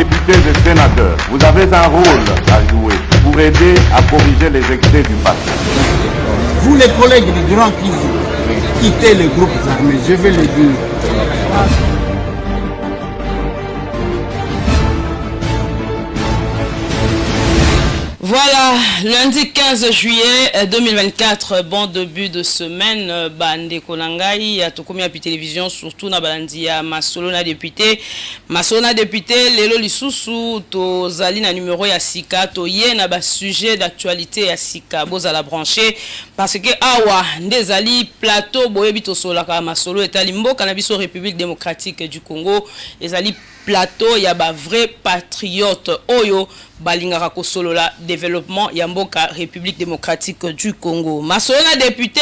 députés et sénateurs, vous avez un rôle à jouer pour aider à corriger les excès du passé. Vous les collègues du Grand qui quittez les groupes armés, je vais le dire. Voilà, lundi 15 juillet 2024, bon début de semaine, bande Konangai, à Tokomi Api Télévision, surtout na balandi ya Masolona député. Masolona député, lelo lisusu, to zali na numéro ya Sika, to ye na ba sujet d'actualité ya Sika, boza la branché, parce que awa, nde zali plateau, boyebi to solaka Masolo etali mboka na biso République démocratique du Congo, ezali plateau ya ba vrai patriote oyo balingaka kosolola développement ya mboka République démocratique du Congo. Masolona député,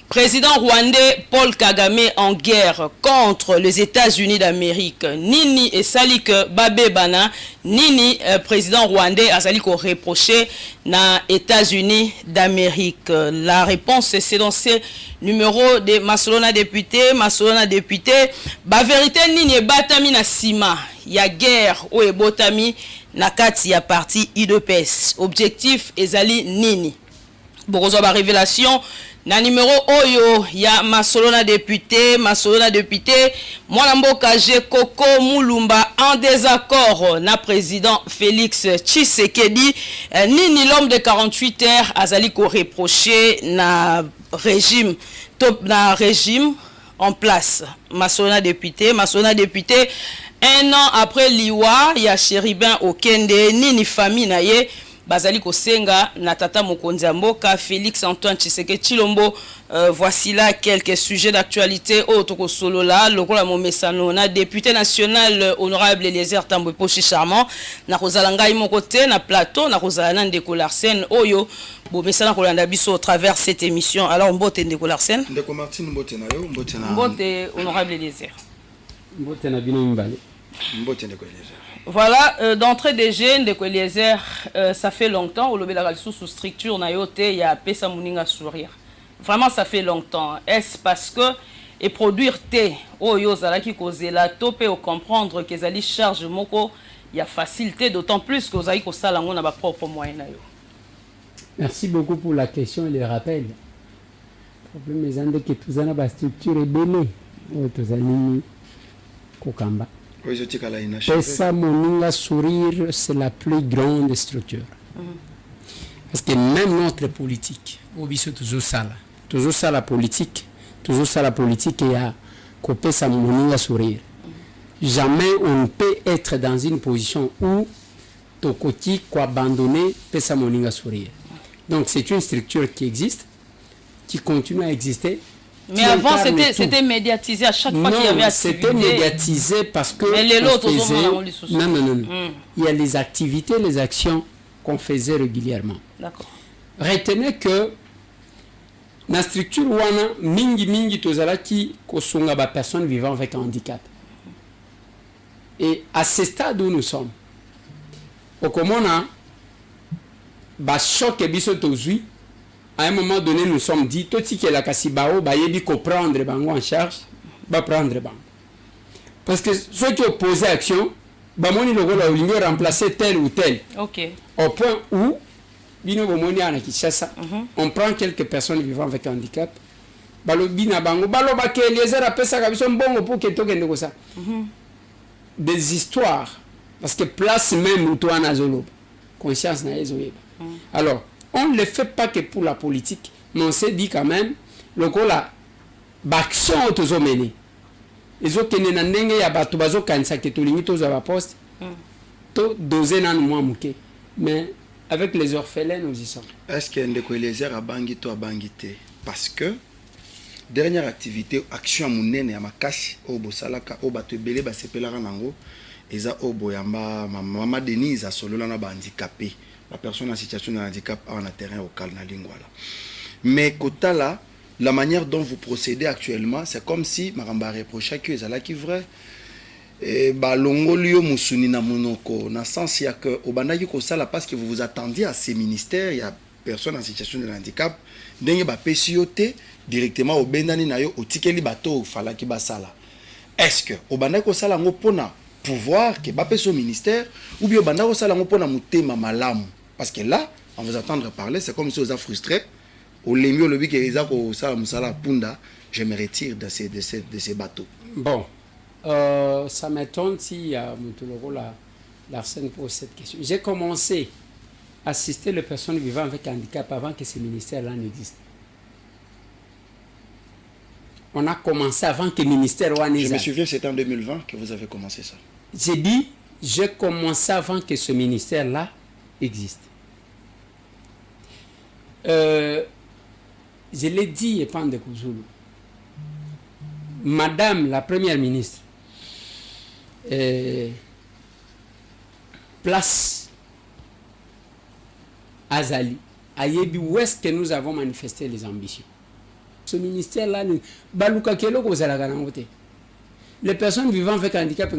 président rwandais Paul Kagame en guerre contre les États-Unis d'Amérique. Nini et Salik Babé Bana, Nini président rwandais a sali ko reproché na États-Unis d'Amérique. La réponse c'est dans ce numéro de Masolona député. Masolona député, ba vérité nini e batami na sima ya guerre o e botami na kati ya parti UDPS. Objectif ezali nini? Bokozo ba révélation na numéro oyo ya Masolona député. Masolona député, mwana mboka Koko Mulumba en désaccord na président Félix Tshisekedi. Nini l'homme de 48 heures azali ko reproché na régime en place. Masolona député, Masolona député. Un an après Liwa, ya Chéribin Okende, nini famille na ye, bazali kosenga na tata mokonzi ya mboka Félix Antoine Tshisekedi Tshilombo. Voici là quelques sujets d'actualité au toko solola lokola momesano na député national honorable Eliezer Tambwe Pochi Charmant na kozalanga mon côté na plateau na kozalana ndeko Larsen oyo bomesana kolanda biso au travers cette émission. Alors mbote ndeko Larsen, ndeko Martin mbote na yo, mbote honorable Eliezer, mbote na bino mbale, mbote ndeko Eliezer. Voilà, d'entrée des jeunes de Eliezer, ça fait longtemps, au lobby sous structure na yote ya pesa muninga sourire. Vraiment ça fait longtemps. Est-ce parce que et produire thé o yo zalaki kozela topé au comprendre que zali charge moko ya facilité, d'autant plus que zali ko sala ngona ba propre moyen na yo. Merci beaucoup pour la question et le rappel. Le problème est que tout ça na ba structure est belé. O to zali kokamba. Pesa Moninga Sourire, c'est la plus grande structure. Parce que même notre politique, toujours ça la politique, il y a Pesa Moninga Sourire. Jamais on ne peut être dans une position où Tokoti quoi abandonner Pesa Moninga Sourire. Donc c'est une structure qui existe, qui continue à exister. Mais avant, c'était médiatisé à chaque fois qu'il y avait activité. C'était médiatisé parce que... Mais les autres, non. Il y a les activités, les actions qu'on faisait régulièrement. D'accord. Retenez que la structure wana mingi tozalaki kosunga ba personnes vivant avec un handicap. Et à ce stade où nous sommes, au commun, ba choc et biso tozui. À un moment donné, nous sommes dit, tout ce qui est la Kassibao, il faut prendre bango en charge, va prendre bango. Parce que ceux qui opposent action, bamoni le rôle de remplacer tel ou tel. Ok. Au point où, on prend quelques personnes vivant avec un handicap, des histoires, parce que place même où toi nazolo, conscience na ezoeba. Alors, on ne le fait pas que pour la politique, mais on s'est dit quand même, le coup là, l'action aux mené. Les autres qui n'ont pas de bazo kansa que tout limite aux poste, tout doser nan moi mouké. Mais avec les orphelins nous y sommes. Est-ce qu'il y a des Eliezer à bangito à bangité? Parce que dernière activité, action mounene à makashi au bosalaka au batebele basepela ranango eza au boyamba maman Denise a solo na ba handicapé. La personne en situation de handicap en a terrain au cal na lingwala. Mais kota là, la manière dont vous procédez actuellement, c'est comme si maramba reprochait que ezala qui vrai et ba longolio musuni na monoko na sens ya que obandaki ko sala parce que vous vous attendiez à ces ministères, il y a personne en situation de handicap ndenge ba pesioté directement au bendani na yo otikeli bato falaki basala. Est-ce que obandaki ko sala ngo pona pouvoir que bapé au ministère ou bien banda ko sala ngopona mutema malamu parce que là on vous entendre parler c'est comme si vous êtes frustré au lemio le bi que eza ko sala musala punda je me retire de ces bateaux. Bon, ça m'étonne si Moutoloro Larsen pose cette question. J'ai commencé à assister les personnes vivant avec handicap avant que ce ministère-là n'existe. On a commencé avant que le ministère n'existe. Je me souviens, c'était en 2020 que vous avez commencé ça. J'ai dit, j'ai commencé avant que ce ministère-là existe. Je l'ai dit, Epande Kouzoulou. Madame la première ministre, place Azali, Ayebi, où est-ce que nous avons manifesté les ambitions? Ce ministère-là, les personnes vivant avec handicap,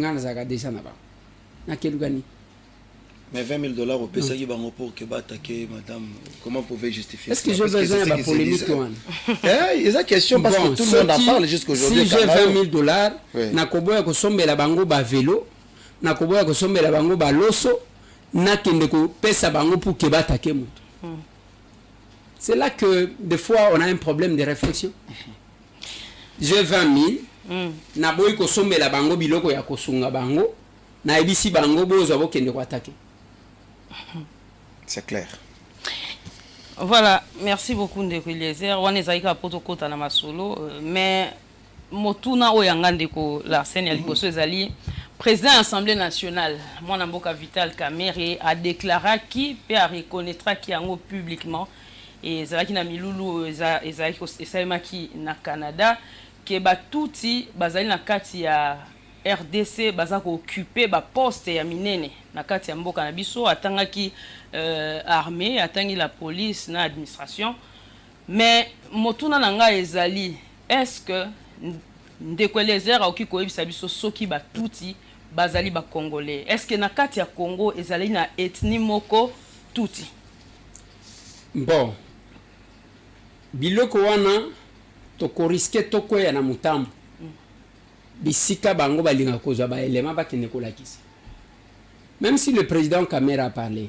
mais $20,000 au PSA pour que attaquer madame, comment vous pouvez justifier? Est-ce que j'ai besoin de polémique? Il y a des questions parce que tout le monde en parle jusqu'aujourd'hui. Si j'ai $20,000, nakoboya kosombela bango ba vélo, nakoboya kosombela bango ba loso, nakende ko pesa bango pour que attaquer moto. C'est là que des fois on a un problème de réflexion. J'ai 20,000, naboyi kosombela bango biloko ya kosunga bango, na ebisi bango bozo abokende ko attaquer. C'est clair. Voilà, merci beaucoup Ndeko Eliezer. On est à protocole na masolo, mais motuna oyanga Ndeko Larsen ya liboso ezali président de l'Assemblée nationale, mon amboka Vital Kamerhe a déclaré qui peut reconnaître qui yango publiquement et ezalaki na milulu ezalaki esalemaki na Canada que batuti bazali na kati ya RDC baza ko occuper ba poste ya minene na kati ya mboka na biso atangaki armée atangi la police na administration mais motuna nanga ezali est-ce que Ndeko Eliezer oki koyebisa biso soki batuti bazali ba congolais est-ce que na kati ya Congo ezali na ethnie moko tuti? Bon, biloko wana toko riske toko ya na mutambo bisika bango balinga kozwa ba élément bakende kolakisa. Même si le président Kamerhe a parlé,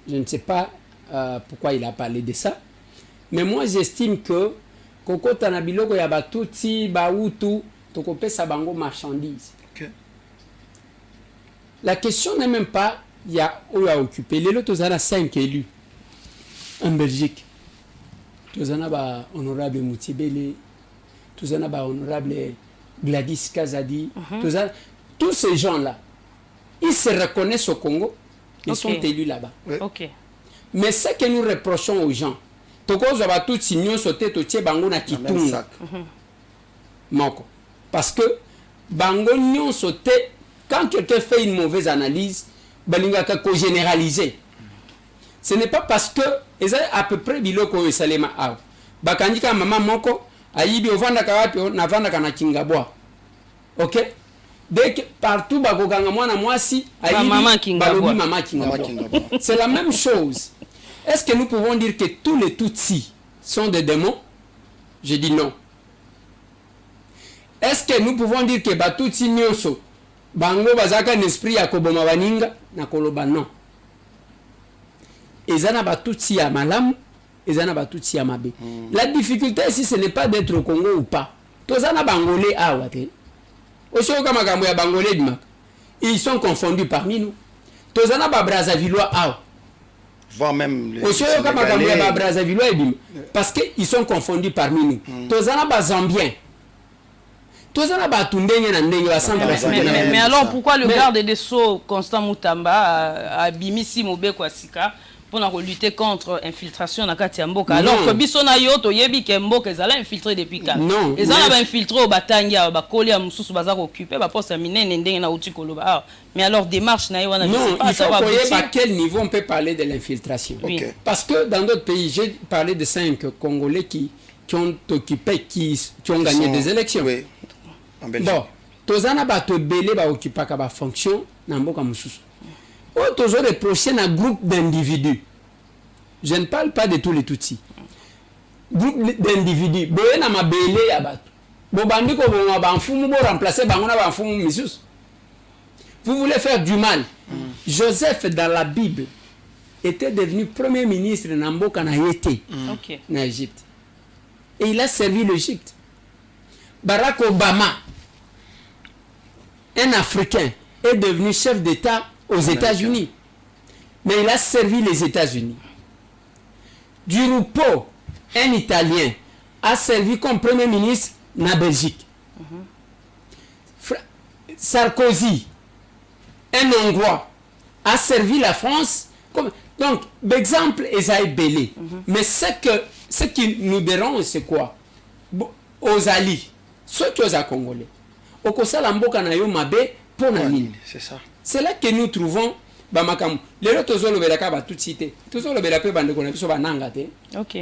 je ne sais pas pourquoi il a parlé de ça, mais moi j'estime que kokota na biloko ya batuti bautu toko pesa bango marchandise. Okay. La question n'est même pas il y a où à occuper. Les autres ont 5 élus en Belgique. Tous en a honorable Moutibele, tous en a honorable Gladys Kazadi, tous ces gens-là, ils se reconnaissent au Congo, ils sont élus là-bas. Okay. Mais ce que nous reprochons aux gens, parce que bango nyon sauté, quand quelqu'un fait une mauvaise analyse, balingaka ko généraliser. Ce n'est pas parce que ils ont à peu près biloko esalema aw. Bakandika mama moko ayibi ovanda kawapi na vanda kana kingabwa. OK? Dès que partout bakoganga mwana mwasi ayibi mama kingabwa. C'est la même chose. Est-ce que nous pouvons dire que tous les Tutsis sont des démons? Je dis non. Est-ce que nous pouvons dire que Batutsi Nyoso bango bazaka un esprit ya koboma baninga na koloba non? Ezana Batutsi ya malamu, ezana Batutsi ya mabe. La difficulté ici ce n'est pas d'être au Congo ou pas. Tozana bangolais awate. Oshoka makambo ya bangolais dimak. Ils sont confondus parmi nous. Tozana ba Brazzavillois aw. Voire même les Sénégalais. Parce qu'ils sont confondus parmi nous. Tozana ba Zambiens. Mais alors pourquoi le garde des Sceaux Constant Moutamba a bimisi Mobe Kwasika pour lutter contre infiltration na kati ya mboka alors que biso na yo to yebi ke mboka ezala infiltré depuis quand non ezala ba infiltré au batangia ba koli ya mususu baza ko occuper ba poste minene ndenge na uti koloba mais alors démarche na yo wana non il faut voir à quel niveau on peut parler de l'infiltration. Okay. Parce que dans d'autres pays j'ai parlé de 5 Congolais qui ont occupé qui ont gagné des élections. Oui. Bon, tozana bato belé ba occupaka ba fonction na mboka mususu. O tozo reprocher na groupe d'individus. Je ne parle pas de tous les Tutsis. Groupe d'individus, boye na mabele ya bato. Bo bandiko bo ba mfumu bo remplacer bango na ba mfumu misusu. Vous voulez faire du mal. Joseph, dans la Bible, était devenu premier ministre Namboka na Yété, en Égypte. Et il a servi l'Égypte. Barack Obama, un Africain, est devenu chef d'État aux États-Unis. Mais il a servi les États-Unis. Di Rupo, un Italien, a servi comme premier ministre na Belgique. Sarkozy, un Hongrois, a servi la France comme... Donc, l'exemple est belé. Mais ce qui nous dérange, c'est quoi? Aux alliés, ceux qui sont Congolais, au Kosala Mboka na yo mabe pour nani. C'est ça. C'est là que nous trouvons Bamakam. Les autres tozolo belaka ba tout cité. Tozolo belaka bande kona biso ba nanga te.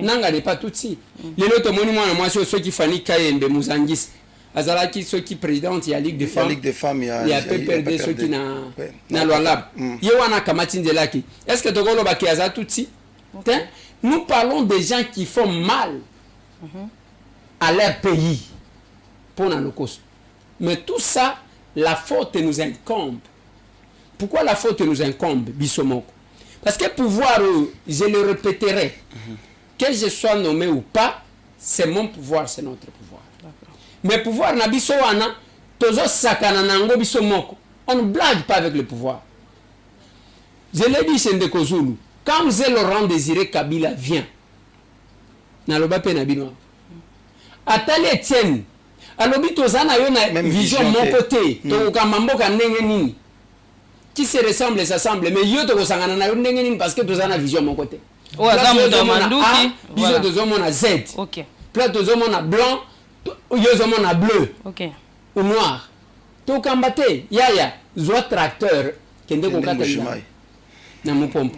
Nanga n'est pas tout ci. Les autres moni moi moi ceux qui fani Kayembe Muzangis. Azalaki ceux qui présidente il y a Ligue des femmes. Il y a Ligue des femmes, il y a PPRD ceux qui na loi lab. Yewana Kamati Ndelaki. Est-ce que togolo ba ki aza tout ci? Nous parlons des gens qui font mal à leur pays pour nos causes. Mais tout ça, la faute nous incombe. Pourquoi la faute nous incombe, Bissomoko? Parce que pouvoir, je le répéterai, que je sois nommé ou pas, c'est mon pouvoir, c'est notre pouvoir. Mais pouvoir na Bissowana, tozo sakana nango Bissomoko. On ne blague pas avec le pouvoir. Je l'ai dit, c'est Ndeko Zulu. Quand M. Laurent Désiré Kabila vient, naloba pe na bino. Atali Etienne, alobi tozana yo na vision mon côté, to kamamboka ndenge nini. Qui se ressemble s'assemble, mais yo to sangana na yo ndenge nini parce que tozana vision mon côté. O azamu do manduki, vision de zomo na Z. OK. Plat de zomo na blanc, yo zomo na bleu. OK. Ou noir. To kambate, yaya, zo tracteur kende ko kata na mon pompe.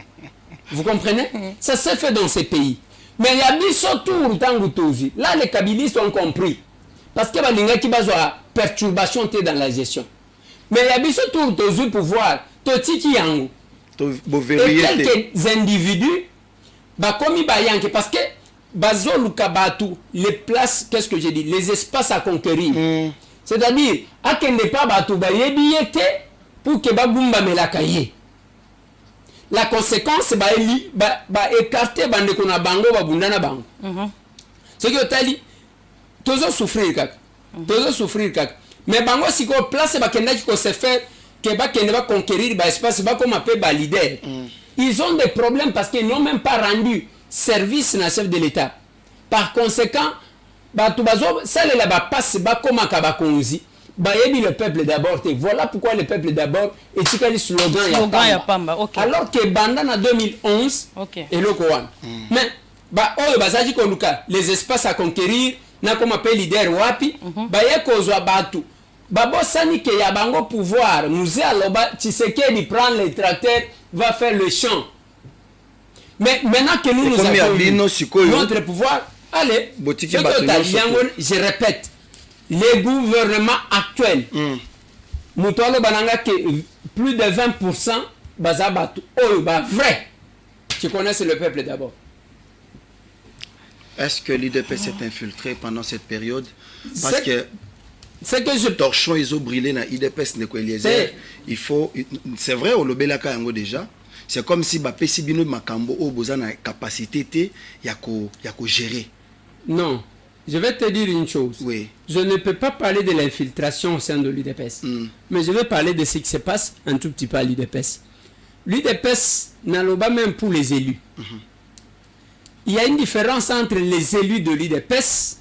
Vous comprenez? Ça s'est fait dans ces pays. Mais il y a bisotour tangu tozi. Là, les Kabilistes ont compris. Parce que balinga qui bazwa perturbation dans la gestion. Mais il y a bisotour tozi pour voir totiki yangu. Et quelques individus bakomi bayanke parce que bazo lukabatu les places, qu'est-ce que j'ai dit, les espaces à conquérir. C'est-à-dire akende pas batu bayebi yete pour que babumba melakaye. La conséquence ba écarter bande ko na bango babundana bango. C'est que tali tozo souffrir kaka. Tozo souffrir kaka. Mais bango siko place ba kenda ki ko se faire que ba kende ba conquérir ba espace ba comme appelé ba leader. Ils ont des problèmes parce qu'ils n'ont même pas rendu service na chef de l'État. Par conséquent, ba tu bazo ça là ba passe ba comme ka konzi. Bayebi le peuple d'abord. Voilà pourquoi le peuple d'abord est le slogan ya Pamba. Alors que Banda en 2011 et le Kowan. Mais oyo bazaji koluka les espaces à conquérir na comme appelle leader wapi baye kozwa batu. Babosani ke ya bango pouvoir nous aloba Tshisekedi prend les tracteurs va faire le champ. Mais maintenant que nous avons notre pouvoir, allez, je répète, les gouvernements actuels, nous que plus de 20% bazabatu, vrai, qui connaissent le peuple d'abord. Est-ce que l'IDP s'est infiltré pendant cette période? Parce que c'est que je torchon ils ont brûlé dans l'IDP, il faut, c'est vrai au lobelaka yango déjà. C'est comme si bapesi bino makambo o bozana capacité té yako gérer. Non. Je vais te dire une chose. Oui. Je ne peux pas parler de l'infiltration au sein de l'UDPS. Mais je vais parler de ce qui se passe un tout petit peu à l'UDPS. L'UDPS n'a pas même pour les élus. Il y a une différence entre les élus de l'UDPS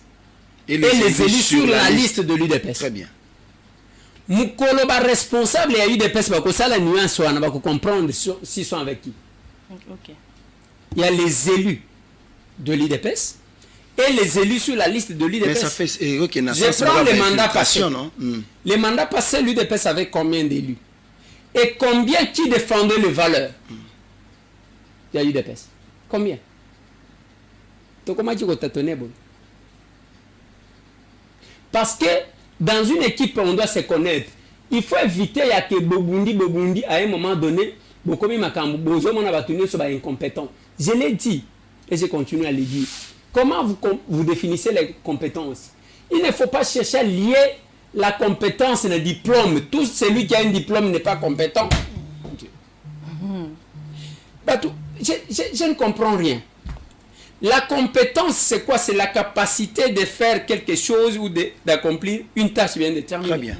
et les élus sur la liste de l'UDPS. Très bien. Mukoloba responsable et l'UDPS, ça la nuance, on va comprendre s'ils sont avec qui. Il y a les élus de l'UDPS et les élus sur la liste de l'UDPS. Mais ça fait je prends les mandats passés. Les mandats passés, l'UDPS avait combien d'élus? Et combien qui défendaient les valeurs? Il y a l'UDPS. Combien? Parce que dans une équipe, on doit se connaître. Il faut éviter que Bobundi, à un moment donné, incompétent. Je l'ai dit et je continue à le dire. Comment vous définissez les compétences? Il ne faut pas chercher à lier la compétence, le diplôme, tout celui qui a un diplôme n'est pas compétent. Je ne comprends rien. La compétence, c'est quoi? C'est la capacité de faire quelque chose ou d'accomplir une tâche bien déterminée. Très bien.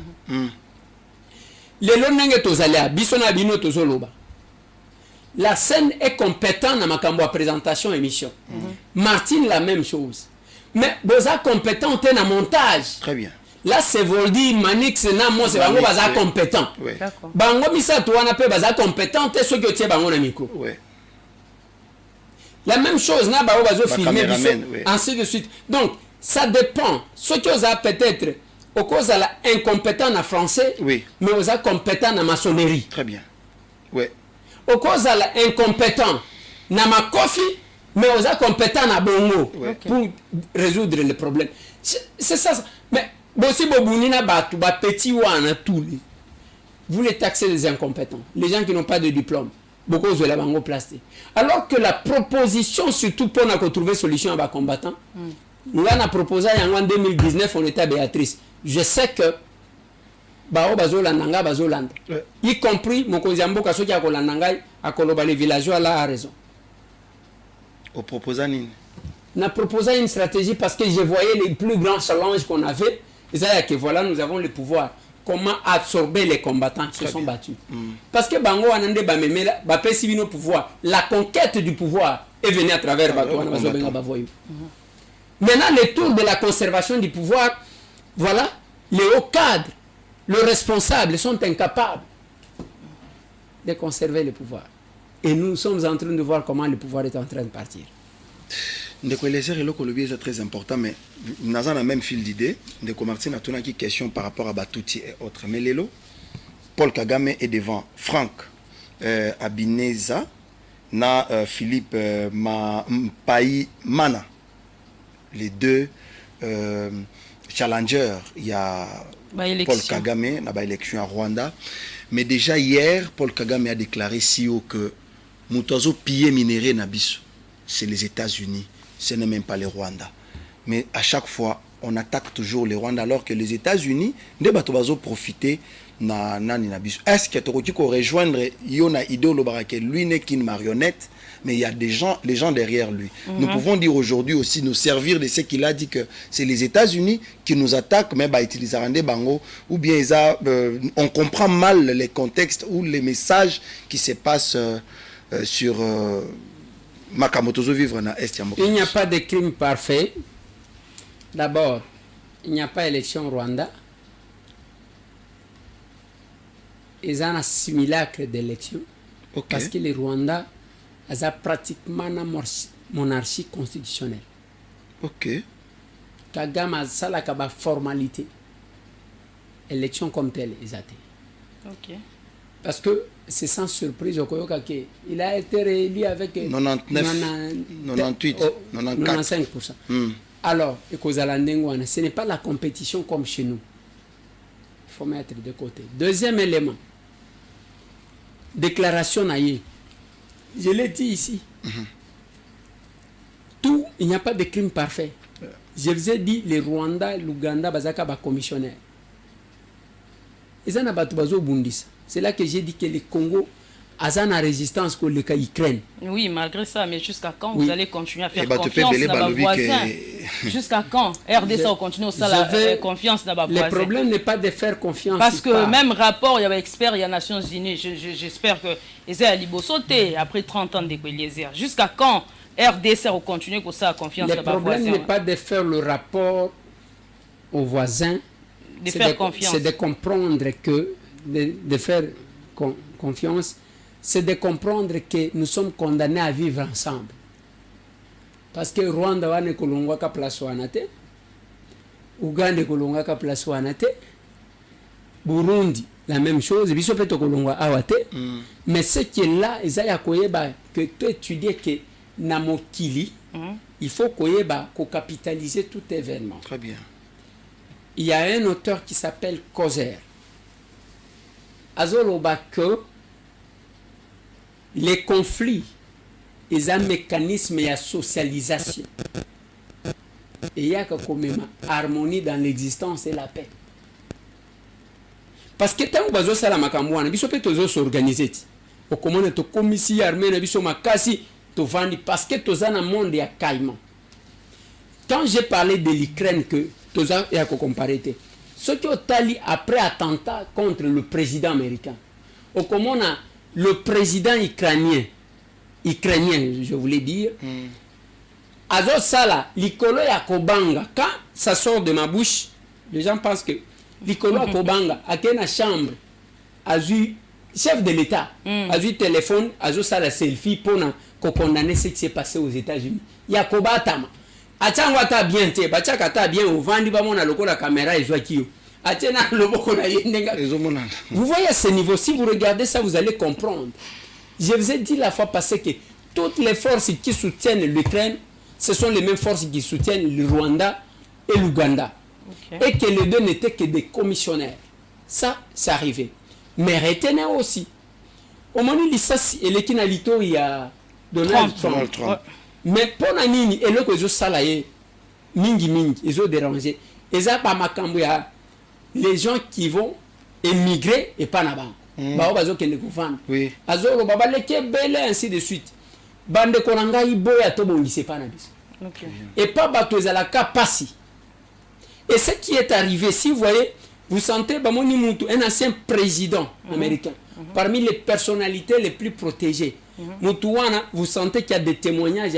La scène est compétente dans ma présentation émission. Martine, la même chose. Mais vous êtes compétent dans le montage. Très bien. Là, c'est Voldy, Manix, Namo, c'est Bango Baza compétent. Bango Misa, toi, on appelle Baza compétent, et ce que tu es Bango na micro. La même chose, na Bango Bazo filmer, ainsi de suite. Donc, ça dépend. Ce que vous avez peut-être, au cause de l'incompétent en français, mais vous êtes compétent en maçonnerie. Très bien. Oui. Au cause de l'incompétent, na ma coffee, mais vous êtes compétent en bongo pour résoudre les problèmes. C'est ça. Mais, si vous les taxez les incompétents, les gens qui n'ont pas de diplôme, beaucoup de la bango plastique. Alors que la proposition, surtout pour trouver solution à bas combattants, nous avons proposé en 2019, on était à Béatrice. Je sais que y compris Mokozambo Kasoki à Kolanangai, à Koloba les villageois là a raison. Au proposant On a proposé une stratégie parce que je voyais les plus grands challenges qu'on avait. C'est-à-dire que voilà, nous avons le pouvoir. Comment absorber les combattants qui se sont battus. Parce que Bango Anande Bamemela, Bapesi nos pouvoirs. La conquête du pouvoir est venue à travers Maintenant, le tour de la conservation du pouvoir, voilà, les hauts cadres, les responsables sont incapables de conserver le pouvoir. Et nous sommes en train de voir comment le pouvoir est en train de partir. C'est très important, mais nous avons le même fil d'idée. Ndeko Martin a une question par rapport à Batouti et autres. Mais Lelo, Paul Kagame est devant Franck Abineza, na Philippe Mpayi Mana. Les deux challengers. Il y a Paul Kagame, na élection à Rwanda. Mais déjà hier, Paul Kagame a déclaré si haut que Moutazo pillé minéré Nabiso. C'est les États-Unis. Ce n'est même pas le Rwanda. Mais à chaque fois, on attaque toujours les Rwandais alors que les États-Unis, ne vont profiter est-ce que tu peux rejoindre Yona Idolo Barake? Lui n'est qu'une marionnette, mais il y a des gens, les gens derrière lui. Nous pouvons dire aujourd'hui aussi, nous servir de ce qu'il a dit que c'est les États-Unis qui nous attaquent, mais utiliser Randé Bango, ou bien on comprend mal les contextes ou les messages qui se passent sur. Il n'y a pas de crime parfait. D'abord, il n'y a pas d'élection au Rwanda. Ils ont un simulacre d'élection. Parce que le Rwanda a pratiquement une monarchie constitutionnelle. Kagame a une formalité. Élection comme telle, ils ont. Parce que c'est sans surprise, il a été réélu avec 95%. Alors, ce n'est pas la compétition comme chez nous. Il faut mettre de côté. Deuxième élément, déclaration naïe. Je l'ai dit ici. Tout, il n'y a pas de crime parfait. Je vous ai dit, les Rwandais, l'Ouganda, Bazaka, commissionnaire. Ils ont un Bundis. C'est là que j'ai dit que le Congo a une résistance contre l'Ukraine. Oui, malgré ça, mais jusqu'à quand vous allez continuer à faire confiance dans vos voisins? Jusqu'à quand RDC va continuer à faire confiance dans vos voisins? Le problème n'est pas de faire confiance. Parce que même rapport, il y a un expert, il y a Nations Unies. J'espère que les a libo sauté après 30 ans de Eliezer. Jusqu'à quand RDC va continuer à faire confiance dans vos voisins? Le problème n'est pas de faire le rapport aux voisins. De faire confiance. C'est de comprendre que de faire confiance, c'est de comprendre que nous sommes condamnés à vivre ensemble. Parce que Rwanda va ne kolongwa ka place wanate, Ouganda kolongwa ka place wanate, Burundi la même chose, biso peut kolongwa awate. Mais ce qui est là, ezaya koyeba que tu étudies que na mokili, il faut koyeba ko capitaliser tout événement. Très bien. Il y a un auteur qui s'appelle Kozer. Azoloba que les conflits, ils ont un mécanisme de socialisation. Et il y a comme harmonie dans l'existence et la paix. parce que tant bazo sala makambo wana biso pe tozo s'organiser au comment to commissaire armée na biso makasi to vandi parce que toza na monde ya caïman. Quand j'ai parlé de l'Ukraine que toza ya ko comparer ce qui otali après attentat contre le président américain au comment le président ukrainien je voulais dire azo sala likolo ya kobanga quand ça sort de ma bouche les gens pensent que likolo ya kobanga akena chambre azu chef de l'état azu téléphone azo sala selfie pona ko condamner ce qui s'est passé aux États-Unis ya kobatama atangwa ta bien te bachaka ta bien au vandi ba mona lokola caméra ezwa kiyo atena loboko na yendenga ezomona. Vous voyez à ce niveau, si vous regardez ça vous allez comprendre. Je vous ai dit la fois passée que toutes les forces qui soutiennent l'Ukraine ce sont les mêmes forces qui soutiennent le Rwanda et l'Ouganda. Et que les deux n'étaient que des commissionnaires. Ça, c'est arrivé. Mais retenez aussi. Au moment où il y a il y a Donald Trump. Mais pour la nini, et là que je salaye, mingi, ils ont dérangé. Et ça, pas ma cambouya, les gens qui vont émigrer et pas là-bas. Bah, on va que les oui. Azoro, baba, les Kébélé, ainsi de suite. Bande Konanga, Iboya, Tobo, il sait pas nabis. Et pas bateau à la capacité. Et ce qui est arrivé, si vous voyez, vous sentez un ancien président américain, parmi les personnalités les plus protégées. Vous sentez qu'il y a des témoignages.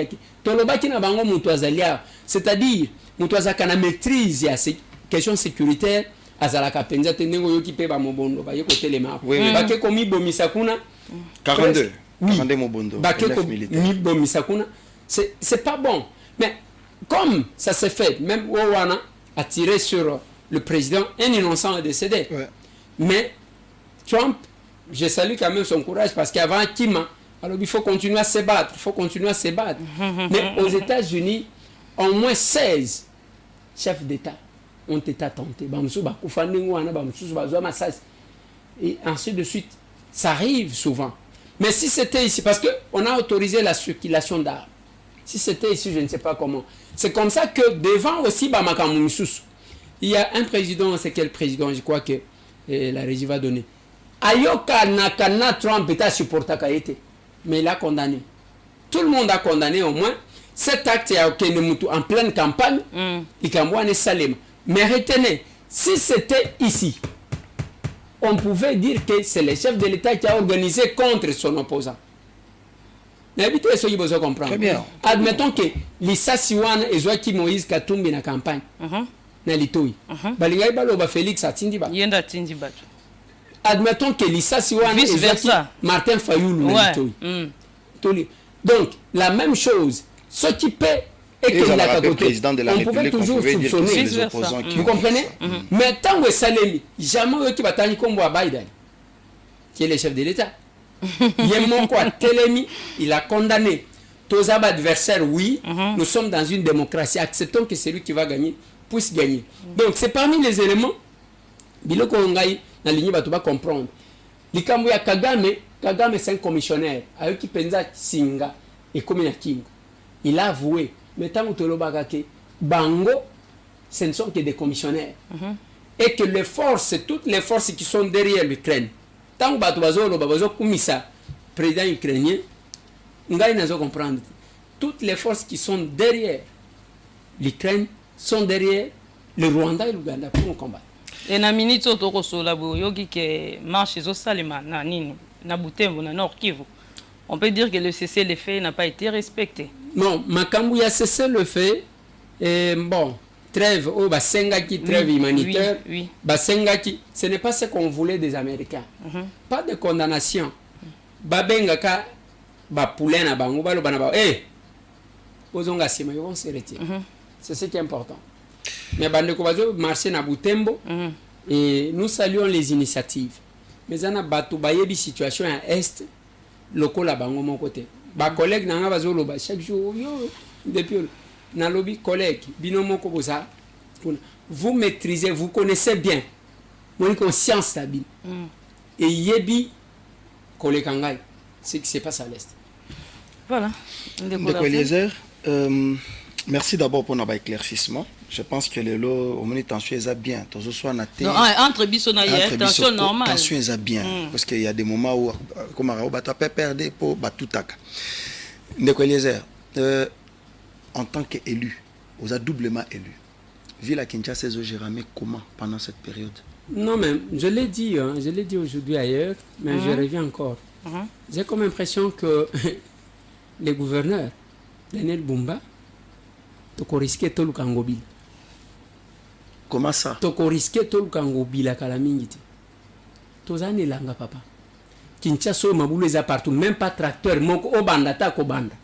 C'est-à-dire, Moutouazakana maîtrise ces questions sécuritaires. Azalaka penza tendengo yoki pe ba mobondo ba yeko telema. Ba ke komi bomisakuna 42 mobondo. Ba ke komi bomisakuna c'est pas bon. Mais comme ça s'est fait, même Ouana a tiré sur le président, un innocent est décédé. Ouais. Mais Trump, je salue quand même son courage parce qu'avant Kima, alors il faut continuer à se battre, Mais aux États-Unis, au moins 16 chefs d'État ont été tentés. Et ainsi de suite. Ça arrive souvent. Mais si c'était ici, parce qu'on a autorisé la circulation d'armes. Si c'était ici, je ne sais pas comment. C'est comme ça que devant aussi, il y a un président, c'est quel président, je crois que la régie va donner. Ayoka Nakana Trump était supporté Kaïté. Mais il a condamné. Tout le monde a condamné au moins. Cet acte en pleine campagne, il a Salem. Mais retenez, si c'était ici, on pouvait dire que c'est le chef de l'État qui a organisé contre son opposant. Mais habitez ce qu'il faut comprendre. Admettons que Lissa Siwan et Joachim Moïse Katumbi na campagne. Na litoi. Balingai baloba Félix Atindiba. Yenda Tindiba. Admettons que Lissa Siwan et Joachim Martin Fayoulou na litoi. Donc, la même chose. Ce qui paie et que la président de la République, on pouvait toujours soupçonner les opposants. Vous comprenez? Mais tant que Salemi, jamais qui va t'en comme Biden, qui est le chef de l'État. Il a condamné tous les adversaires, oui, nous sommes dans une démocratie, acceptons que celui qui va gagner puisse gagner. Donc c'est parmi les éléments, Biloko Ngai, na ligne va comprendre. Likamouya Kagame c'est un commissionnaire, avec qui pensa Singa et Komina King. Il a avoué, mais tant que Tolobagake, Bango, ce ne sont que des commissionnaires. Et que les forces, toutes les forces qui sont derrière l'Ukraine, tant que président ukrainien, comprendre. Toutes les forces qui sont derrière l'Ukraine sont derrière le Rwanda et l'Ouganda pour combattre. Et na minute otoko solabo yogi ke marche zo salima na nini na Butembo na Nord Kivu. On peut dire que le cessez-le-feu n'a pas été respecté. Non, Makambu a cessé le feu et bon, trêve au Basengaki, trêve humanitaire. Basengaki, ce n'est pas ce qu'on voulait des Américains. Pas de condamnation. Babengaka poulet na bango balo banaba ozonga sima yo se retire. C'est ce qui est important. Mais bande ko bazo marcher na Butembo et nous saluons les initiatives. Mais ana batu bayebi situation à est loko la bango mon côté. Ba collègue na bazo loba chaque jour yo depuis na lobby collègue binomo ko boza. Vous maîtrisez, vous connaissez bien. Mon conscience stable. Et yebi Kolekangai, c'est ce qui se passe à l'Est. Voilà. Eliezer, merci d'abord pour notre éclaircissement. Je pense que les lots, au moins, tension est bien. Non, entre biso na hier, tension normale. Tension est bien. Parce qu'il y a des moments où, comme on va perdre pour tout taka. Ndeko Eliezer, en tant qu'élu, vous êtes doublement élu. Ville à Kinshasa, vous gérez comment pendant cette période? Non, mais je l'ai dit aujourd'hui ailleurs, mais je reviens encore. J'ai comme impression que les gouverneurs, Daniel Bumba, toko risqué tout le Kangobil. Comment ça? Toko risqué tout le Kangobil à Kalamingiti. Tozane langa papa. Kinshasa mabulu eza partout, même pas tracteur, moko obandata ko banda.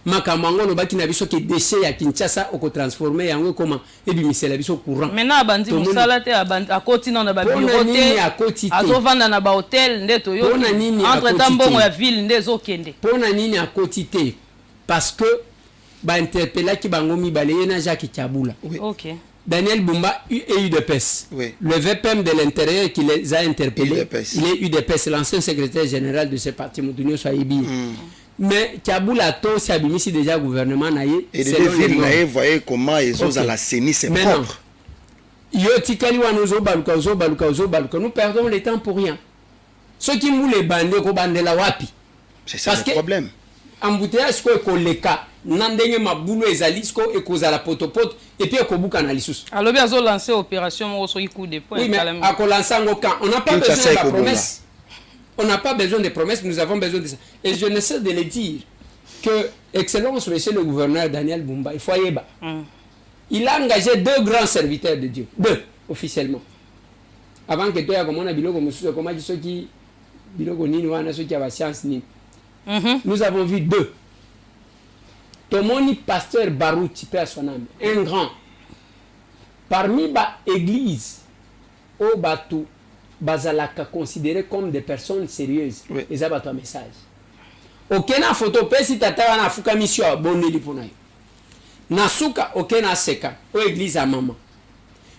Makamango no baki na biso ke déchet ya Kinshasa oko transformer yango comment et bi misela biso courant. Maintenant abandi musala te abandi akoti na ba bureau te azovanda na ba hôtel ndeto yo. Entre tambongo ya ville ndezo kende. Pona nini akoti te parce que ba interpella ki bango mibale na Jacques Kabula. Oui. OK. Daniel Bumba et UDPS. Oui. Le VPM de l'intérieur qui les a interpellés. Il est UDPS, l'ancien secrétaire général de ce parti Moudunio Swaibi. Mais Kabula to s'abimisi déjà gouvernement naïe. Et les villes naïe, voyez comment ils ont à la CENI, c'est propre. Yotikali wanuzo baluka uzo baluka. Nous perdons le temps pour rien. Ceux qui mou les bandés ko bandela wapi. C'est ça le problème. Embouteillage ko ekoleka nandenge mabulu ezalisko ekoza la potopoto et puis ekobuka na lisusu. Alors bien zo lancer opération mo so coup de poing. Oui, mais à kolansa ngoka, on n'a pas besoin de la promesse. On n'a pas besoin de promesses, nous avons besoin de ça. Et je ne sais de le dire que Excellence monsieur le gouverneur Daniel Bumba, il faut y aller. Il a engagé 2 grands serviteurs de Dieu, 2 officiellement. Avant que tu aies comme on a biloko mususu comme ceux qui biloko nini wana ceux qui avaient science ni. Nous avons vu 2. Tomoni pasteur Barouti, paix à son âme, un grand. Parmi les églises, au bateau, bazalaka considéré comme des personnes sérieuses. Ils ont un message. Aucune photo, si tata na fuka mission abonné pour nous. Nasuka, aucun seka, aux églises à maman.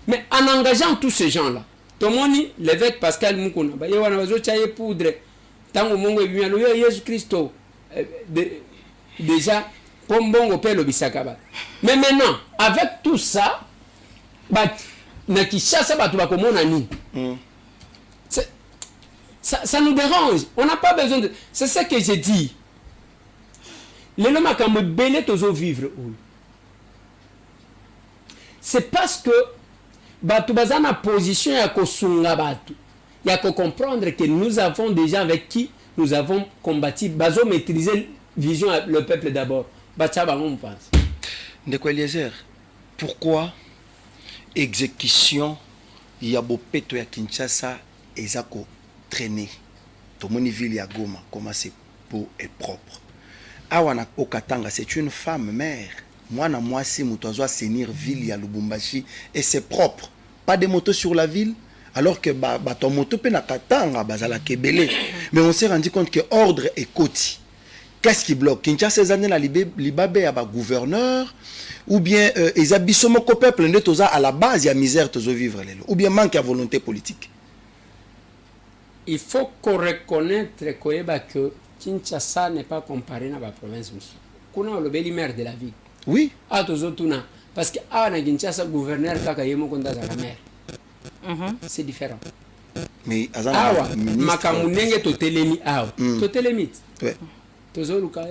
Mais en engageant tous ces gens-là, Tomoni, l'évêque Pascal Mukuna, il y a un poudre. Tango mongo ebimalo yo Jésus Christo déjà comme bongo pelo bisakaba. Mais maintenant avec tout ça na Kinshasa batu ba komona nini? Ça nous dérange. On n'a pas besoin de c'est ça que j'ai dit. Les loma comme belé tozo vivre. C'est parce que batu bazana position ya kosunga batu. Il y a qu'à comprendre que nous avons des gens avec qui nous avons combattu, bazo maîtriser vision le peuple d'abord. Bachaba on pense. Ndeko Eliezer, pourquoi exécution yabopeto ya Kinshasa ezako traîner? Tomoni ville ya Goma, comment c'est beau et propre. Awana Okatanga, c'est une femme mère. Moi na moi si mutozo assainir ville ya Lubumbashi et c'est propre. Pas de motos sur la ville. Alors que ton moto pe na katanga bazala kebele, mais on s'est rendu compte que ordre est côté. Qu'est-ce qui bloque? Kinshasa ces années la libabe ya ba gouverneur ou bien ils habitent moko peuple nde toza à la base ya misère tozo vivre lelo ou bien manque de volonté politique. Il faut qu'on reconnaisse que Kinshasa n'est pas comparé à la province. Kuna lobeli maire de la ville. Oui. Ah tozo tuna parce que na Kinshasa gouverneur kaka yemo konda za la maire. C'est différent. Mais awa makamunenge totelemi awa totelemi tozoluka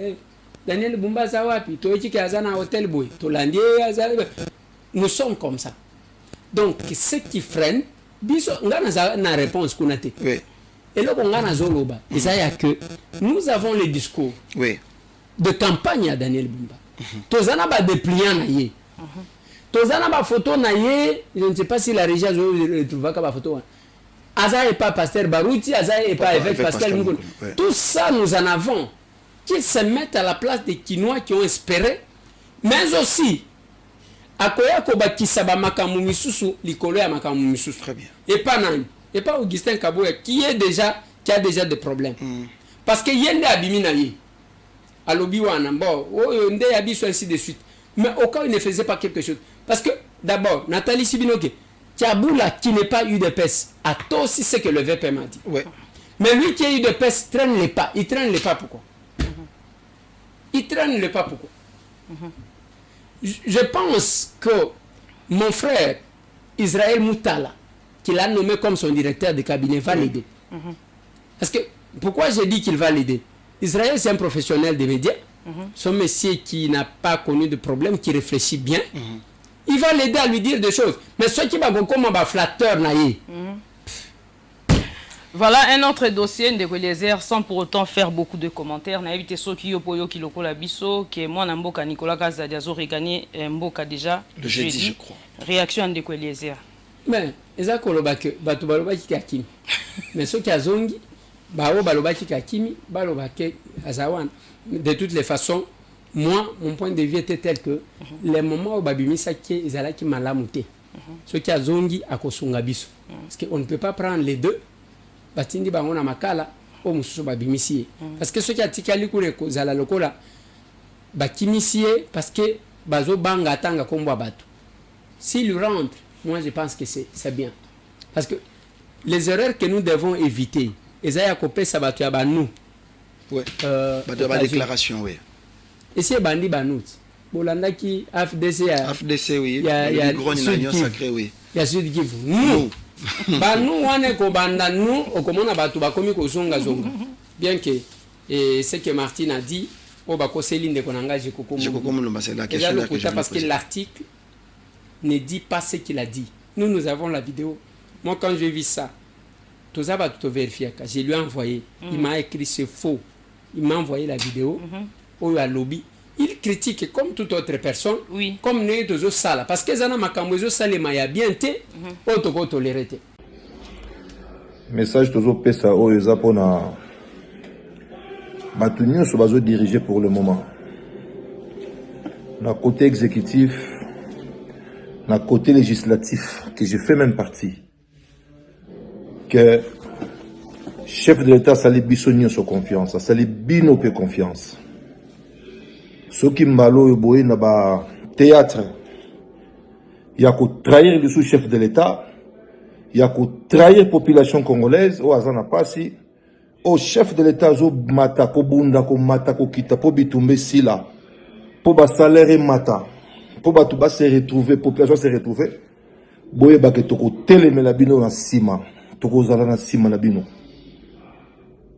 Daniel Bumba za wapi toyiki azana hotel boy tolandi azana nous sommes comme ça. Donc ce qui freine biso ngana na réponse kunate. Oui. Et là on ngana zoloba ezaya que nous avons les discours de campagne à Daniel Bumba. Tozana ba dépliant na ye. Tozana ba photo na ye, je ne sais pas si la régie a trouvé ba photo. Aza et pas pasteur Barouti, Aza et pas évêque Pascal Moukoun. Tout ça nous en avons qui se mettent à la place des Kinois qui ont espéré, mais aussi akoya ko bakisa ba makamu misusu likolo ya makamu misusu. Très bien. Et pas Nani, et pas Augustin Kaboya qui a déjà des problèmes. Parce que yende abimi na ye. Alobi wana bon, yende abiso ainsi de suite. Mais au cas où il ne faisait pas quelque chose. Parce que, d'abord, Nathalie Sibinoke, Kabula qui n'est pas eu de peste, a toi aussi ce que le VP m'a dit. Ouais. Mais lui qui a eu de peste traîne les pas. Il traîne les pas pourquoi? Il traîne les pas pourquoi? Je pense que mon frère Israël Moutala, qu'il a nommé comme son directeur de cabinet, va l'aider. Parce que, pourquoi j'ai dit qu'il va l'aider? Israël, c'est un professionnel des médias. Son monsieur qui n'a pas connu de problème, qui réfléchit bien. Il va l'aider à lui dire des choses. Mais ceux qui vont comme un flatteur, voilà un autre dossier de Eliezer, sans pour autant faire beaucoup de commentaires. On a évité ceux qui ont qui loko la biso, qui est moi Mboka Nicolas Kazadiazo regagné Mboka déjà. Le jeudi, je crois. Réaction de Eliezer. Mais, eza koloba ke batu baloba ki kakimi. Mais ceux qui a zongi, bao baloba ki kakimi, baloba ke azawan. De toutes les façons, moi, mon point de vue était tel que les moments où babimisa ki ezala ki malamute. Ceux qui a zongi a kosunga biso. Parce qu'on ne peut pas prendre les deux. Batindi bangona makala o mususu babimisie. Parce que ceux qui a tikali kure ko zala lokola bakimisie parce que bazo banga tanga kombo batu. S'il rentre, moi je pense que c'est bien. Parce que les erreurs que nous devons éviter, ezaya kopé sabatu ya banu. Ouais. Ba déclaration, oui. Et c'est bandi banut. Bolanda ki FDC oui. Il y a gros union sacré, oui. Il y a celui qui vous. Nous. Nous wane ko banda nous okomona batu bakomi ko zonga. Bien que ce que Martine a dit, o bako Céline ko nanga c'est la question que je parce que l'article ne dit pas ce qu'il a dit. Nous avons la vidéo. Moi quand j'ai vu ça, tout ça va tout vérifier. Je lui ai envoyé. Il m'a écrit c'est faux. Il m'a envoyé la vidéo au lobby. Il critique comme toute autre personne, comme nous tous sala parce que zana makambozo salema ya bien té otoko tolérer té. Message tozo pesa o eza pona batu nyonso bazo diriger pour le moment. Na côté exécutif, na côté législatif que je fais même partie. Que chef de l'État sali biso nyonso confiance, sali bino pe confiance. Ce qui m'alo boye na ba théâtre, il y a qu'au trahir le sous-chef de l'État, il y a qu'au trahir population congolaise, au azana pasi, au chef de l'État zo mata ko bunda ko mata ko kita po bitumbe sila, po ba salaire mata, po ba tu ba se retrouver, population se retrouver, boye ba ke toko teleme la bino na sima, toko zala na sima na bino.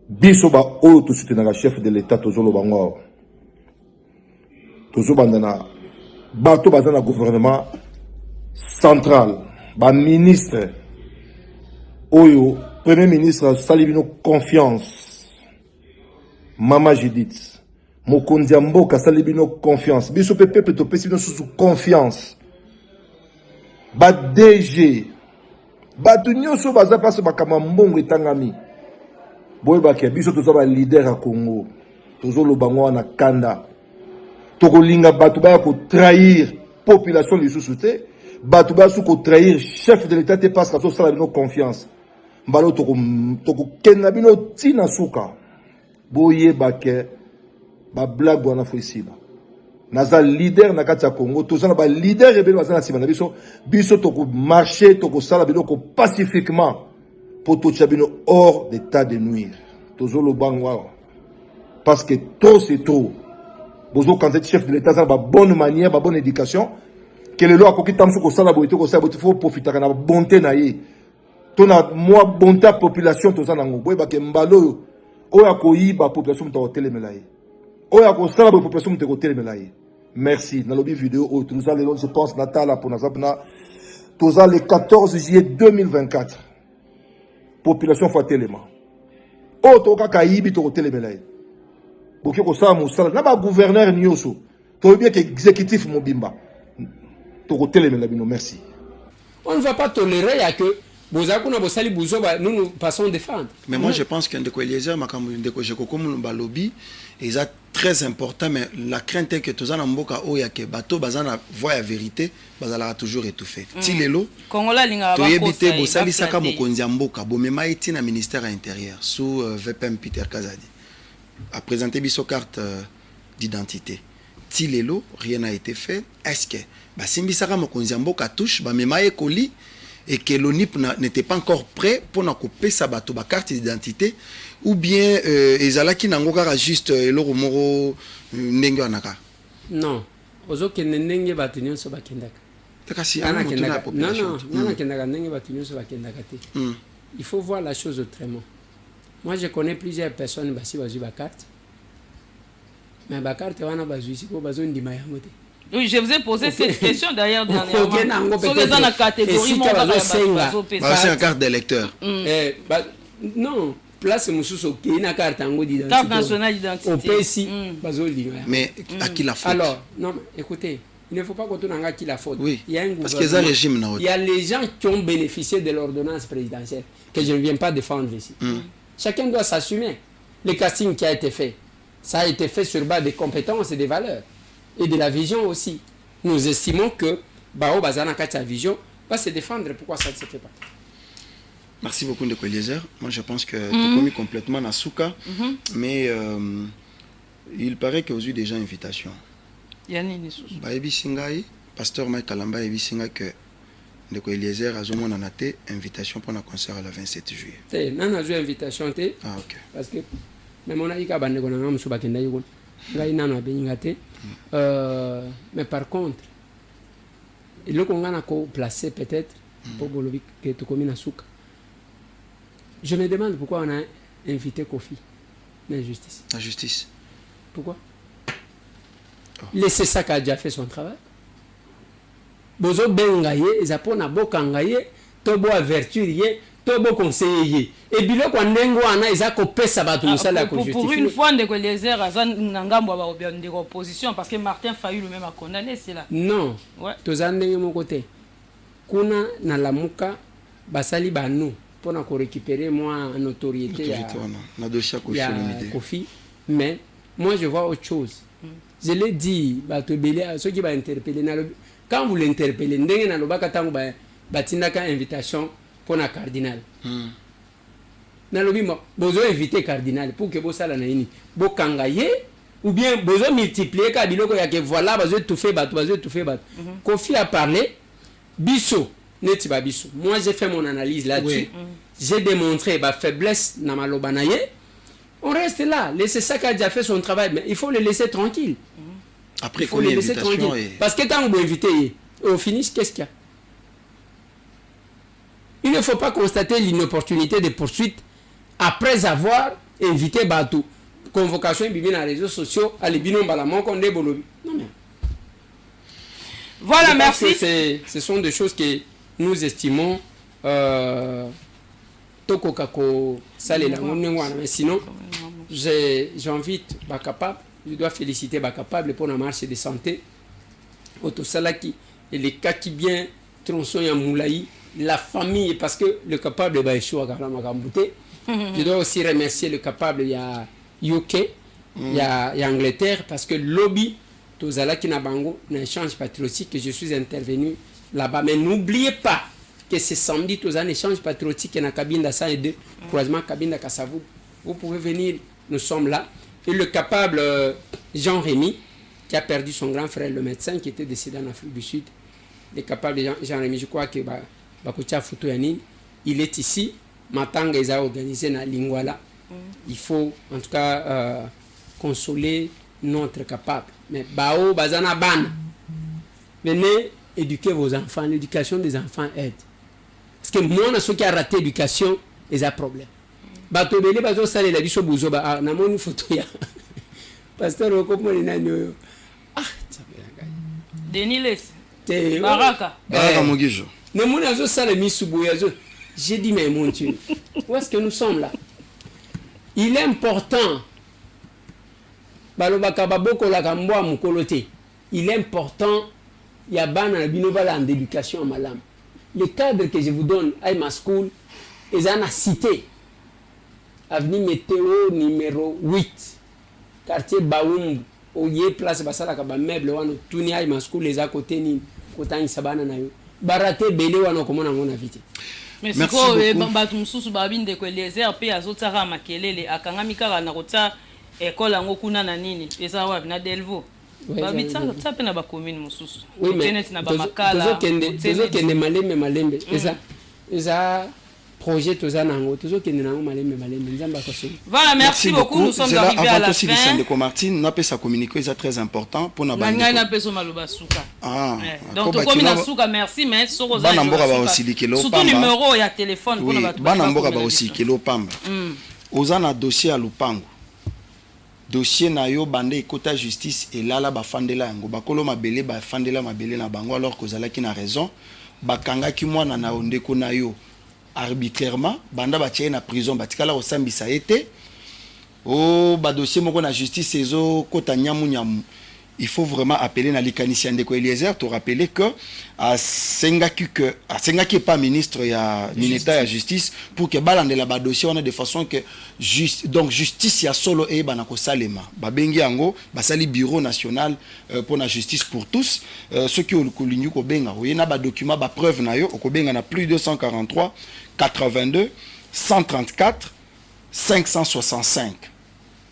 Biso ba oyo to soutenir la chef de l'État to zolo bango. Toujours bandana bateau bazana gouvernement central ba ministre oyo premier ministre salibino confiance mama Judith mokonzi mboka salibino confiance biso peuple to pesi sous confiance ba DG ba tunyoso baza passe ba kama mbongo etangami boye ba ke biso to ba leader à Congo toujours lo bango na kanda Tokolinga Batouba ko trahir population de sous-souté, Batouba ko trahir chef de l'État te passe la so no confiance. Mbalo toko kenabino tina suka. Boye bake ba blague wana foisila. Naza leader na kati ya Congo, tozana ba leader rebelo bazana sima na biso toko marcher toko sala biloko pacifiquement pour to chabino hors d'état de nuire. Tozolo bangwa parce que trop c'est trop. Bozo quand êtes chef de l'État, ça va bonne manière, ba bonne éducation. Que le loi a coquille tamsou ko sala boité ko sala boité faut profiter kana bonté na ye. Tona moi bonté population to ça nango. Boy ba ke mbalo oya ko yiba population to hôtel melaye. Oya ko sala bo population to hôtel melaye. Merci. Dans lobby vidéo au tout ça je pense Natala pour nazapna toza le 14 juillet 2024. Population faut téléma. O to ka yibi to hôtel melaye. Boké ko sa musala na ba gouverneur nyoso to bien que exécutif mobimba to ko telemela bino merci. On ne va pas tolérer à que bozakuna bosali buzo nous passons défendre. Mais moi je pense qu'un de Eliezer makambo ndeko jeko comme ba lobby et ça très important mais la crainte est que tozana mboka oya ke bato bazana voix la vérité bazala toujours étouffé. Tilelo Kongola linga ba ko yebite bosali saka mokonzi mboka bomema eti na ministère intérieur sous VPM Peter Kazadi a présenté biso carte d'identité. Tilelo, rien n'a été fait. Est-ce que Simbisaka Mokonzi Mboka touche, Memaye Koli, et que l'ONIP n'était pas encore prêt pour nous couper sa carte d'identité, ou bien Ezalaki Nangokara juste Eloro Moro Nenganaka? Non. Ozo Kenenge Batunyon Sobakendaka. Il faut voir la chose autrement. Moi, je connais plusieurs personnes qui ont une carte. Mais la carte, on a besoin de mayamote. Oui, je vous ai posé cette question d'ailleurs dernièrement. Sur les la catégorie, c'est une carte d'électeur. Non, place une carte nationale d'identité. Mais à qui la faute? Alors, non, écoutez, il ne faut pas qu'on tourne à qui la faute. Oui, il y a un parce qu'il y a un régime. Il y a les gens qui ont bénéficié de l'ordonnance présidentielle que je ne viens pas défendre ici. Chacun doit s'assumer. Le casting qui a été fait, ça a été fait sur base des compétences et des valeurs. Et de la vision aussi. Nous estimons que Bao Bazana Katia Vision va se défendre. Pourquoi ça ne se fait pas? Merci beaucoup, Ndeko Eliezer. Moi, je pense que tu as commis complètement Nasuka. Mais il paraît qu'il y a eu déjà invitation. Yanni Nisusu. Baebi Singai, pasteur Mike Kalamba Baebi Singai que Ndeko Eliezer a zoomé en até invitation pour un concert le 27 juillet. Non, on a eu invitation. Ah, ok. Parce que même on a dit qu'on a eu Subakenda Yugon. Mais par contre, le qu'on a placé peut-être pour que tu commis Nasuka. Je me demande pourquoi on a invité Kofi. La justice. La justice. Pourquoi? Laissez ça qui a déjà fait son travail. Bozo bengaye, Zapo na bokangaye, tobo averturier, tobo conseiller. Et bilo kwa nengo ana izako pesa batu musala ko justifier. Pour une fois Ndeko Eliezer azan ngambo ba de opposition parce que Martin Fayulu lui-même a condamné cela. Non. Ouais. Tozande mon côté. Kuna na lamuka basali banu pour na ko récupérer moi en autorité na dossier Kofi. Mais moi je vois autre chose. Je l'ai dit, ceux qui vont interpeller, quand vous l'interpellez, vous avez une invitation pour un cardinal. Vous avez invité le cardinal pour que vous soyez ou bien vous avez multiplié, voilà, vous avez tout fait. Kofi a parlé, Bissot, moi j'ai fait mon analyse là-dessus. J'ai démontré ma faiblesse dans ma lobanaye. On reste là, laissez ça qui a déjà fait son travail, mais il faut le laisser tranquille. Après, il faut le laisser tranquille. Parce que quand vous invitez, au finish, qu'est-ce qu'il y a? Il ne faut pas constater l'inopportunité de poursuite après avoir invité Batou. Convocation, il y a les réseaux sociaux, les binômes, non mais. Voilà, merci. Ce sont des choses que nous estimons. Tokokako Salela, mais sinon, j'invite Bakapab, je dois féliciter Bakapab pour la marche de santé. Otosalaki et les cas qui bien tronçon et Moulaï, la famille, parce que le capable est échoué à Garamagambouté. Je dois aussi remercier le capable, il y a UK, il y a Angleterre, parce que lobby, Tozalaki Nabango, un échange patriotique, que je suis intervenu là-bas. Mais n'oubliez pas que c'est samedi, tous un échange patriotique en Kabinda 102, croisement Kabinda Kassavou. Vous pouvez venir, nous sommes là. Et le capable Jean-Rémy, qui a perdu son grand frère, le médecin, qui était décédé en Afrique du Sud. Le capable Jean-Rémy, je crois que Bakotia Foutoyanine, il est ici. Matanga, ils ont organisé dans Lingwala. Il faut, en tout cas, consoler notre capable. Mais Bao, Bazana Ban, venez éduquer vos enfants. L'éducation des enfants aide. Parce que moi, ceux qui ont raté l'éducation, ils ont un problème. Batobele, bazo sale la biso buzo ba na moni photo ya. Pasteur Okomo ni nani yo. Ah, Deniles. Baraka. Baraka Mogijo. Na moni azo sale misubu yazo. J'ai dit mais mon Dieu. Où est-ce que nous sommes là? Il est important. Balobaka baboko la kambo mukolote. Il est important. Il y a bana binobala en éducation à malam. Le cadre que je vous donne à ma school, ils en a cité. Avenue Météo numéro 8. Quartier Baoum. Oye place basala kaba meuble wano tuni à ma school les à côté ni kotani sabana na yo. Barate bele wano komona ngona vite. Merci beaucoup. Batu mususu babinde ko Eliezer pe azotara makelele akangami kala na kota école ngo kuna na nini. Eza wapi na Delvaux. Babitsa tsape na ba commune mususu. Oui mais na ba makala. Tozo kende malembe. Eza projet tozanango tozokendenango malembe nzamba koso. Voilà, merci beaucoup. Nous sommes arrivés à la fin. Avant Martine, n'a pas sa communiquer, c'est très important pour na bande. N'a pas so maloba suka. Ah. Donc to komi na suka, merci mais soko za. Bana mboka ba aussi likelo pamba. Surtout numéro ya téléphone pour na ba. Bana mboka ba aussi kilo pamba. Ozana dossier à Lupango. Dossier na yo bande ekota justice et là ba fandela yango bakolo mabele ba fandela mabele na bango alors que zalaki na raison bakanga ki mwana na ondeko na yo arbitrairement banda ba tie na prison batikala osambisa été o ba dossier moko na justice ezo kota nyamu il faut vraiment appeler na likanisi ndeko Eliezer to rappeler que a sengaki pas ministre ya ministère ya justice pour que balandela ba dossier on a de façon que donc justice ya solo e bana ko salema ba bengi yango basali bureau national pour la justice pour tous ceux qui ont kolinyu ko benga o yena ba document ba preuve na yo ko benga na plus 243 82 134 565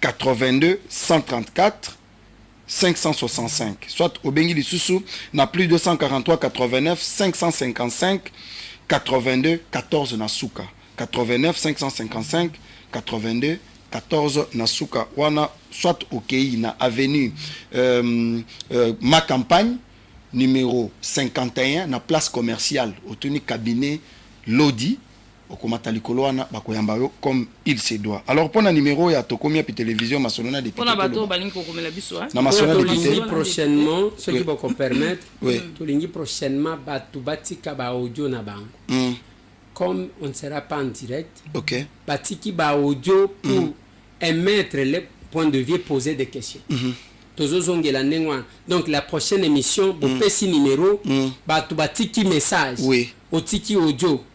82 134 565, soit au Bengi Lisusu, na plus 243 89 555 82 14 Nasuka. 89 555 82 14 Nasuka. Wana soit au Kei na avenue ma campagne numéro 51 na place commerciale au tenu cabinet Lodi. Comme il se doit. Alors pour le numéro il y a Tokomia puis télévision Masolona depuis prochainement ceux qui vont permettre prochainement batika ba audio na bango comme on ne sera pas en direct batiki ba audio pour émettre les points de vue, poser des questions donc la prochaine émission bopesi numéro batiki message otiki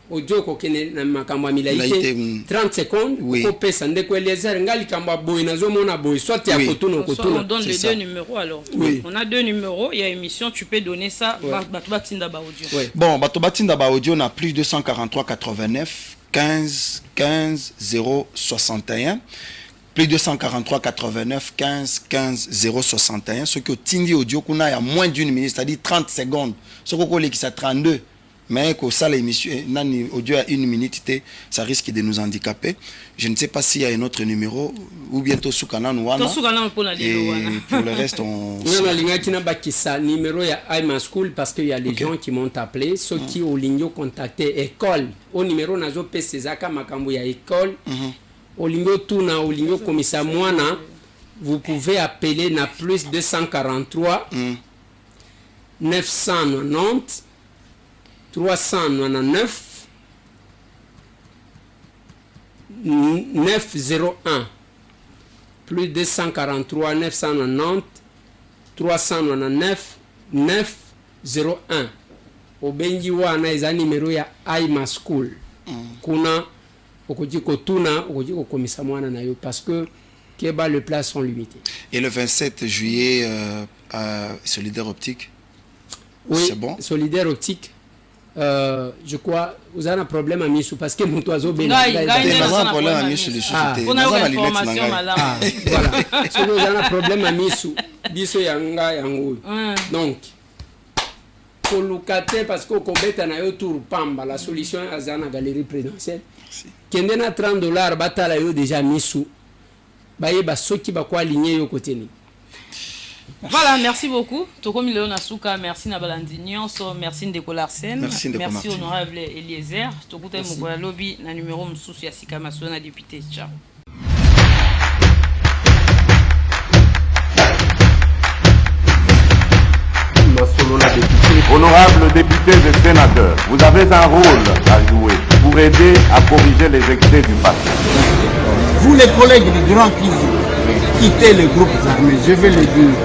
audio kokene na makambo milaite 30 secondes ko pesa ndeko Eliezer ngali kamba boy nazomona boy soit ya kotono on donne les deux numéros alors on a deux numéros il y a émission tu peux donner ça bato batinda ba audio bon bato batinda ba audio na plus 243 89 15 15 061 plus 243 89 15 15 061 ce que tindi audio kuna ya moins d'une minute c'est-à-dire 30 secondes ce ko qui ça 32 mais que ça l'émission nani audio à 1 minute ça risque de nous handicaper. Je ne sais pas s'il y a un autre numéro ou bientôt Soukana Nouana. Pour le reste on numéro ya Aima School parce qu'il y a les gens qui m'ont appelé ceux qui ont ligno contacté école au numéro nazo PC zaka makambo ya école au ligno tuna au ligno komisa mwana vous pouvez appeler na plus 243 990 399 901 plus 243 990 399 901 obengi wana eza numéro ya Aima School kuna okoki kotuna okoki kokomisa mwana na yo parce que keba les places sont limitées. Et le 27 juillet à Solidaire Optique. Oui, c'est bon. Solidaire Optique. Je crois vous avez un problème à Missou parce que mon oiseau ben un problème à Missou de société on a une information voilà si vous avez un problème à Missou biso yanga yango donc pour locataire parce que kobeta na yo tour pamba la solution azana galerie présidentielle kendena $30 batala yo déjà Missou baye ba soki ba ko aligner yo côté ni. Voilà, merci beaucoup. Tokomi Leona Souka, merci Nabalandi Nyonso, merci Ndeko Larsen, merci honorable Eliezer. Tokoute Mukola Lobby, na numéro Msusu ya Sika Masona député. Ciao. Honorables députés et sénateurs, vous avez un rôle à jouer pour aider à corriger les excès du passé. Vous les collègues du Grand Kivu, quittez les groupes armés, je vais le dire.